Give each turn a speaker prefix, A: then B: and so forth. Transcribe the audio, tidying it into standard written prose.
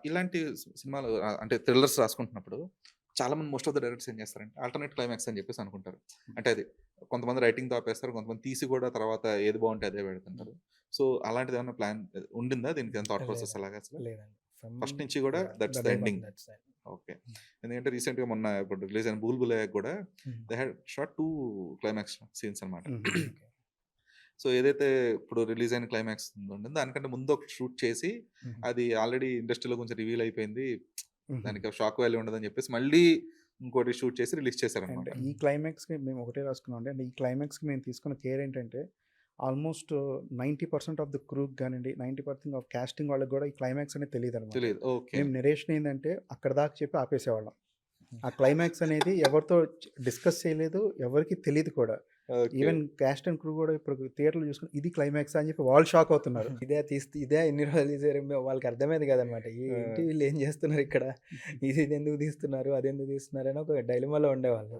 A: ఇలాంటి సినిమాలు అంటే థ్రిల్లర్స్ రాసుకుంటున్నప్పుడు చాలామంది మోస్ట్ ఆఫ్ ద డైరెక్టర్స్ ఏం చేస్తారంటే ఆల్టర్‌నేట్ క్లైమాక్స్ అని చెప్పేసి అనుకుంటారు. అంటే అది కొంతమంది రైటింగ్‌తో ఆపేస్తారు. కొంతమంది తీసి కూడా తర్వాత ఏది బావుంటే అదే
B: హ్మ్.
A: పెడుతుంటారు. సో, అలాంటిదేమన్నా ప్లాన్ ఉండిందా? దీనికి ఏమైనా థాట్ ప్రాసెస్
B: లేదండి.
A: అలాగా అసలు?
B: లేదండి. ఫ్రమ్
A: ఫస్ట్ నుంచి కూడా
B: yeah!
A: That's the
B: day 1
A: ending.
B: That's it.
A: Okay.
B: హ్మ్.
A: ఎందుకంటే రీసెంట్‌గా మొన్న ఇప్పుడు రిలీజ్ అయిన 'భూల్ భులయ్యా'కి కూడా
B: hmm.
A: They had shot 2 climax scenes అన్నమాట.
B: హుహు. ఓకే.
A: సో, ఏదైతే ఇప్పుడు రిలీజ్ అయిన క్లైమాక్స్ ఉంటుందో దానికంటే ముందు ఒకటి షూట్ చేసి
B: హుహు.
A: అది ఆల్రెడీ ఇండస్ట్రీలో కొంచెం రివీల్ అయిపోయింది.
B: హుహు.
A: దానికి షాక్ వాల్యూ ఉండదని చెప్పేసి మళ్ళీ ఇంకోటి షూట్ చేసి రిలీజ్
B: అండ్
A: చేశారనమాట.
B: ఈ క్లైమాక్స్‌కి మేము ఒకటే రాసుకున్నామండి. అండ్ ఈ క్లైమాక్స్‌కి మేము తీసుకున్న కేర్ ఏంటంటే, ఆల్మోస్ట్ 90% ఆఫ్ ద క్రూకి గానియండి, 90% ఆఫ్ కాస్టింగ్ వాళ్ళకి గూడా ఈ క్లైమాక్స్ అనేది తెలీదనమాట.
A: తెలీదు. ఓకే.
B: మేము నరేషన్ ఏందంటే, అక్కడి దాకా చెప్పి ఆపేసేవాళ్ళం. ఆ క్లైమాక్స్ అనేది ఎవరితో డిస్కస్ చేయలేదు. ఎవరికీ తెలీదు కూడా.
A: Okay.
B: Even cost and crew గూడా ఇప్పుడు థియేటర్‌లో చూసుకొని ఇది క్లైమాక్సా అని చెప్పి వాళ్ళు షాక్ అవుతున్నారు. ఇదే ఇన్ని రోజులు తీశారు. వాళ్ళకి అర్థమయ్యేది కాదనమాట.
A: ఆ!
B: ఏంటి వీళ్ళు ఏం చేస్తున్నారు ఇక్కడ? ఇది ఎందుకు తీస్తున్నారు? అదెందుకు తీస్తున్నారు? అని ఒక డైలమాలో ఉండేవాళ్ళు.